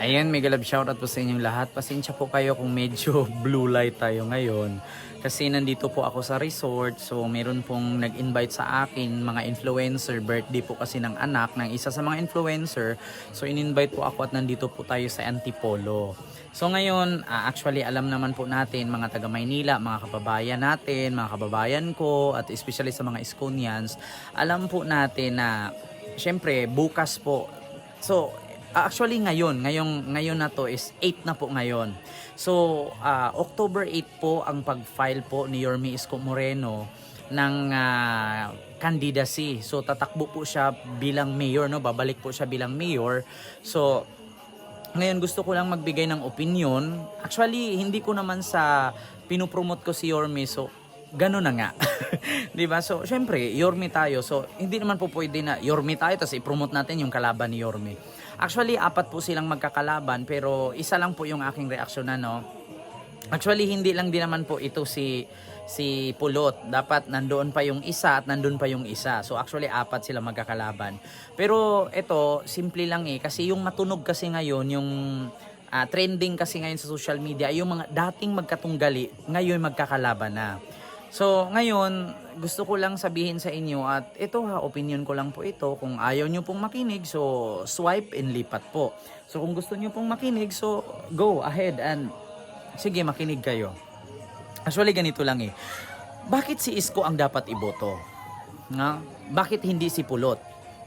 Ayan, mega love shoutout po sa inyong lahat. Pasensya po kayo kung medyo blue light tayo ngayon. Kasi nandito po ako sa resort. So meron pong nag-invite sa akin mga influencer. Birthday po kasi ng anak ng isa sa mga influencer. So in-invite po ako at nandito po tayo sa Antipolo. So ngayon, actually alam naman po natin mga taga Maynila, mga kababayan natin, mga kababayan ko at especially sa mga Iskonians. Alam po natin na syempre bukas po. So actually ngayon na to is 8 na po ngayon. So October 8 po ang pag-file po ni Yorme Isko Moreno ng candidacy. So tatakbo po siya bilang mayor, no? Babalik po siya bilang mayor. So ngayon gusto ko lang magbigay ng opinion. Actually hindi ko naman sa pinopromote ko si Yorme, so gano'n na nga. 'Di ba? So syempre Yorme tayo. So hindi naman po pwede na Yorme tayo tapos i-promote natin yung kalaban ni Yorme. Actually, 4 po silang magkakalaban pero isa lang po yung aking reaksyon na, no. Actually, hindi lang din naman po ito si Pulot. Dapat nandoon pa yung isa at nandoon pa yung isa. So actually, 4 sila magkakalaban. Pero ito, simple lang kasi yung matunog kasi ngayon, yung trending kasi ngayon sa social media, yung mga dating magkatunggali, ngayon magkakalaban na. So, ngayon, gusto ko lang sabihin sa inyo at ito opinion ko lang po ito. Kung ayaw nyo pong makinig, so swipe and lipat po. So, kung gusto nyo pong makinig, so go ahead and sige, makinig kayo. Actually, ganito lang Bakit si Isko ang dapat iboto? Nga? Bakit hindi si Pulot?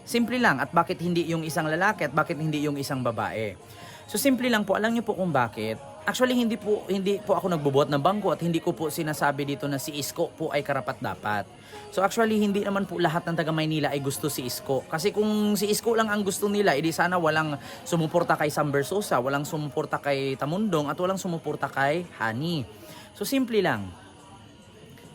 Simple lang. At bakit hindi yung isang lalaki at bakit hindi yung isang babae? So, simple lang po. Alam nyo po kung bakit. Actually, hindi po ako nagbubuhat ng bangko at hindi ko po sinasabi dito na si Isko po ay karapat-dapat. So actually, hindi naman po lahat ng taga Maynila ay gusto si Isko. Kasi kung si Isko lang ang gusto nila, edi sana walang sumuporta kay Sam Versosa, walang sumuporta kay Tamundong, at walang sumuporta kay Hani. So simple lang.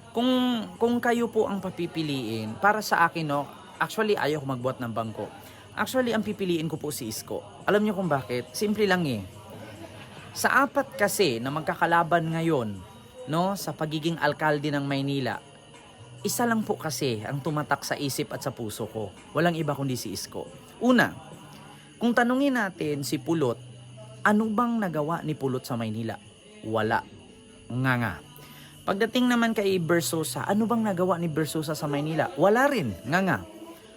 Kung kayo po ang papipiliin, para sa akin, no, actually ayaw ko magbuhat ng bangko. Actually, ang pipiliin ko po si Isko. Alam niyo kung bakit? Simple lang Sa 4 kasi na magkakalaban ngayon, no, sa pagiging alkalde ng Maynila, isa lang po kasi ang tumatak sa isip at sa puso ko. Walang iba kundi si Isko. Una, kung tanungin natin si Pulot, ano bang nagawa ni Pulot sa Maynila? Wala. Nga. Pagdating naman kay Versosa, ano bang nagawa ni Versosa sa Maynila? Wala rin. Nga.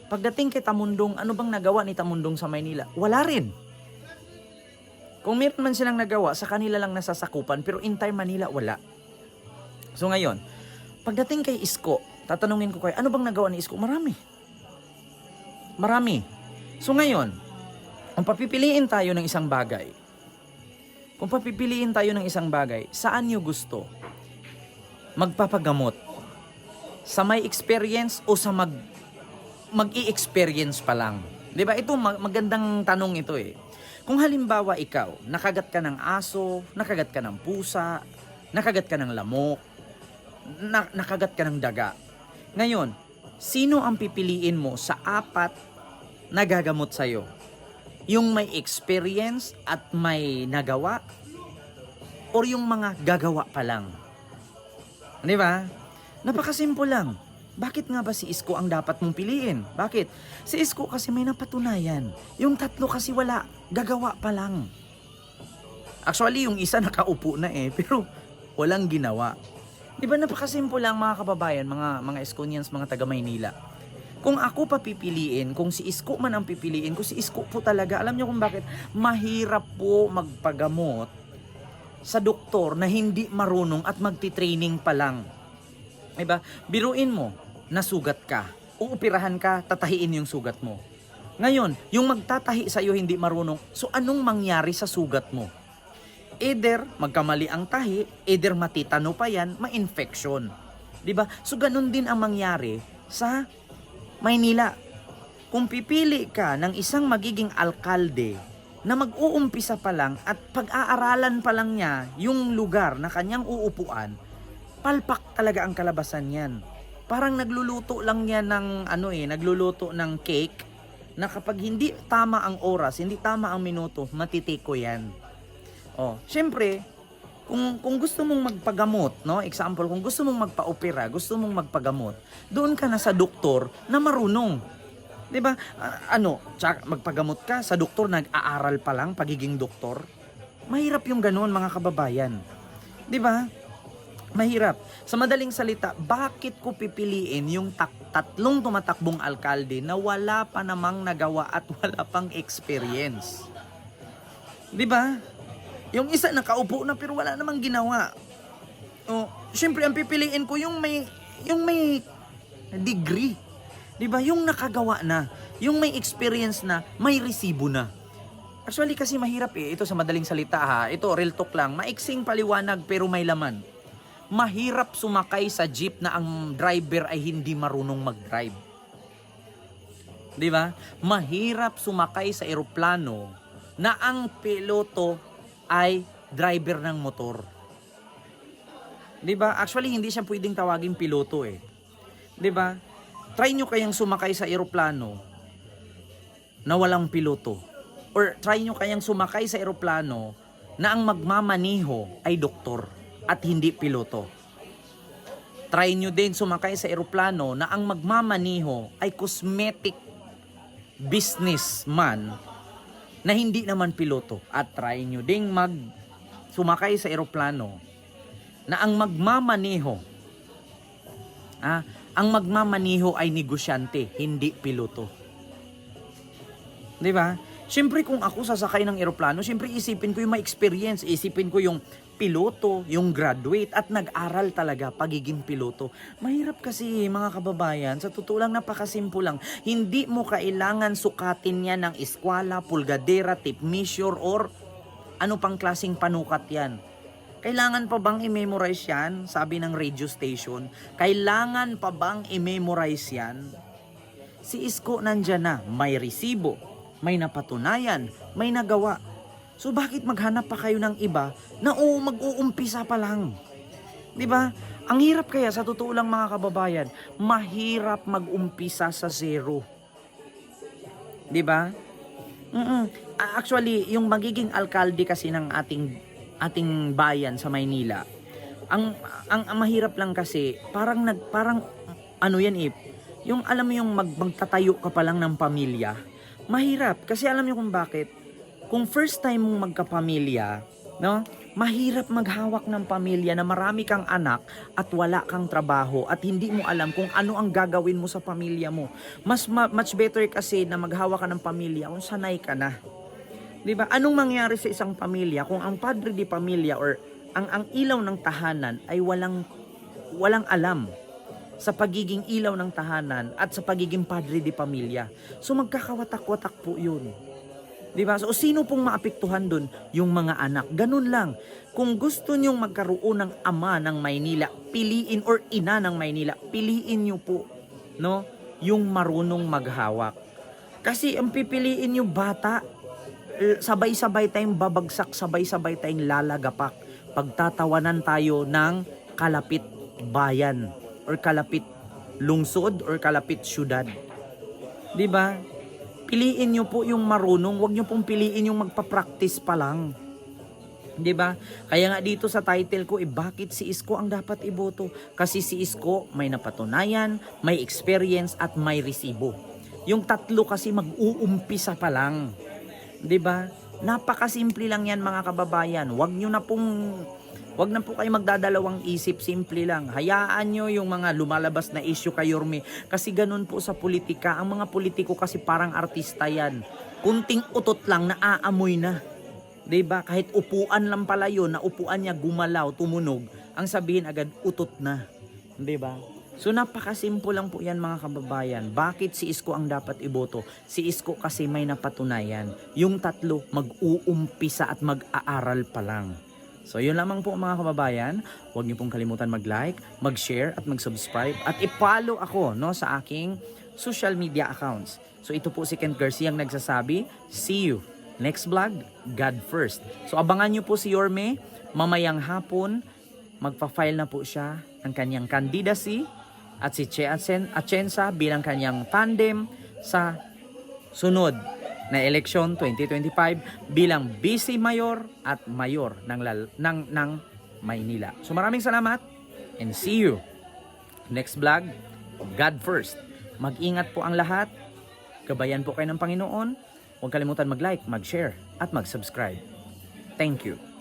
Pagdating kay Tamundong, ano bang nagawa ni Tamundong sa Maynila? Wala rin. Kung meron man silang nagawa, sa kanila lang nasasakupan, pero entire Manila, wala. So ngayon, pagdating kay Isko, tatanungin ko kayo, ano bang nagawa ni Isko? Marami. So ngayon, kung papipiliin tayo ng isang bagay, saan nyo gusto? Magpapagamot? Sa may experience o sa mag-i-experience pa lang? Diba? Ito, magandang tanong ito Kung halimbawa ikaw, nakagat ka ng aso, nakagat ka ng pusa, nakagat ka ng lamok, nakagat ka ng daga. Ngayon, sino ang pipiliin mo sa 4 na gagamot sa'yo? Yung may experience at may nagawa? Or yung mga gagawa pa lang? Di ba? Napakasimple lang. Bakit nga ba si Isko ang dapat mong piliin? Bakit? Si Isko kasi may napatunayan. Yung 3 kasi wala. Gagawa pa lang. Actually, yung isa nakaupo na pero walang ginawa. Diba napakasimple lang mga kababayan, mga Iskonians, mga taga Maynila. Kung ako papipiliin, kung si Isko man ang pipiliin, kung si Isko po talaga, alam niyo kung bakit? Mahirap po magpagamot sa doktor na hindi marunong at magti-training pa lang. Diba? Biruin mo, nasugat ka, uupirahan ka, tatahiin yung sugat mo. Ngayon, yung magtatahi sa'yo hindi marunong, so anong mangyari sa sugat mo? Either magkamali ang tahi, either matitano pa yan, ma-infection. Diba? So ganun din ang mangyari sa Maynila. Kung pipili ka ng isang magiging alkalde na mag-uumpisa pa lang at pag-aaralan pa lang niya yung lugar na kanyang uupuan, palpak talaga ang kalabasan yan. Parang nagluluto lang yan ng nagluluto ng cake na kapag hindi tama ang oras, hindi tama ang minuto, matitiko yan. Syempre, kung gusto mong magpagamot, no? Example, kung gusto mong magpa-opera, gusto mong magpagamot, doon ka na sa doktor na marunong. 'Di ba? Tsaka magpagamot ka sa doktor, nag-aaral pa lang pagiging doktor. Mahirap yung ganoon, mga kababayan. 'Di ba? Mahirap. Sa madaling salita, bakit ko pipiliin yung tatlong tumatakbong alkalde na wala pa namang nagawa at wala pang experience? 'Di ba? Yung isa nakaupo na pero wala namang ginawa. Syempre ang pipiliin ko yung may degree. 'Di ba? Yung nakagawa na, yung may experience na, may resibo na. Actually kasi mahirap ito sa madaling salita ha. Ito real talk lang, maiksing paliwanag pero may laman. Mahirap sumakay sa jeep na ang driver ay hindi marunong mag-drive. 'Di ba? Mahirap sumakay sa eroplano na ang piloto ay driver ng motor. 'Di ba? Actually hindi siya pwedeng tawaging piloto 'Di ba? Try nyo kayang sumakay sa eroplano na walang piloto. Or try nyo kayang sumakay sa eroplano na ang magmamaniho ay doktor at hindi piloto. Try nyo din sumakay sa eroplano na ang magmamaniho ay cosmetic businessman na hindi naman piloto. At try nyo ding sumakay sa eroplano na ang magmamaniho ay negosyante, hindi piloto. 'Di ba? Siyempre kung ako sasakay ng eroplano, siyempre isipin ko yung may experience, isipin ko yung piloto, yung graduate at nag-aral talaga pagiging piloto. Mahirap kasi mga kababayan, sa totoo lang napakasimple lang. Hindi mo kailangan sukatin yan ng eskwela, pulgadera, tape measure or ano pang klaseng panukat yan. Kailangan pa bang i-memorize yan? Sabi ng radio station. Kailangan pa bang i-memorize yan? Si Isko nandyan na, may resibo, may napatunayan, may nagawa. So bakit maghanap pa kayo ng iba na mag-uumpisa pa lang? 'Di ba? Ang hirap kaya sa totoo lang mga kababayan, mahirap mag-umpisa sa zero. 'Di ba? Actually, yung magiging alkalde kasi ng ating bayan sa Maynila, ang mahirap lang kasi parang ano yan yung alam mo yung magtatayo ka pa lang ng pamilya. Mahirap kasi alam niyo kung bakit. Kung first time mong magkapamilya, no? Mahirap maghawak ng pamilya na marami kang anak at wala kang trabaho at hindi mo alam kung ano ang gagawin mo sa pamilya mo. Much better kasi na maghawak ka ng pamilya kung sanay ka na. 'Di ba? Anong mangyari sa isang pamilya kung ang padre di pamilya or ang ilaw ng tahanan ay walang alam sa pagiging ilaw ng tahanan at sa pagiging padre di pamilya. So magkakawatak-watak po 'yun. 'Di ba? So sino pong maapektuhan doon? Yung mga anak. Ganun lang. Kung gusto niyong magkaroon ng ama ng Maynila, piliin or ina ng Maynila, piliin niyo po, no? Yung marunong maghawak. Kasi ang pipiliin niyo bata, sabay-sabay tayong babagsak, sabay-sabay tayong lalagapak. Pagtatawanan tayo ng kalapit bayan or kalapit lungsod or kalapit syudad. 'Di ba? Piliin niyo po yung marunong, wag niyo pong piliin yung magpa-practice pa lang. 'Di ba? Kaya nga dito sa title ko, bakit si Isko ang dapat iboto? Kasi si Isko may napatunayan, may experience at may resibo. Yung tatlo kasi mag-uumpisa pa lang. 'Di ba? Napakasimple lang 'yan mga kababayan. Wag na po kayo magdadalawang isip, simple lang. Hayaan nyo yung mga lumalabas na issue kay Yorme. Kasi ganun po sa politika. Ang mga politiko kasi parang artista yan. Kunting utot lang, naaamoy na. 'Di ba? Kahit upuan lang pala yun, na upuan niya gumalaw, tumunog, ang sabihin agad, utot na. 'Di ba? So napakasimple lang po yan mga kababayan. Bakit si Isko ang dapat iboto? Si Isko kasi may napatunayan. Yung tatlo mag-uumpisa at mag-aaral pa lang. So yun lamang po mga kababayan. Huwag niyo pong kalimutan mag-like, mag-share at mag-subscribe at i-follow ako sa aking social media accounts. So ito po si Kent Garcia ang nagsasabi, see you next vlog, God first. So abangan niyo po si Yorme mamayang hapon, magpa-file na po siya ng kanyang candidacy at si Che Atienza bilang kanyang tandem sa sunod na eleksyon 2025 bilang vice mayor at mayor ng Maynila. So maraming salamat and see you next vlog. God first. Mag-ingat po ang lahat. Gabayan po kayo ng Panginoon. Huwag kalimutan mag-like, mag-share, at mag-subscribe. Thank you.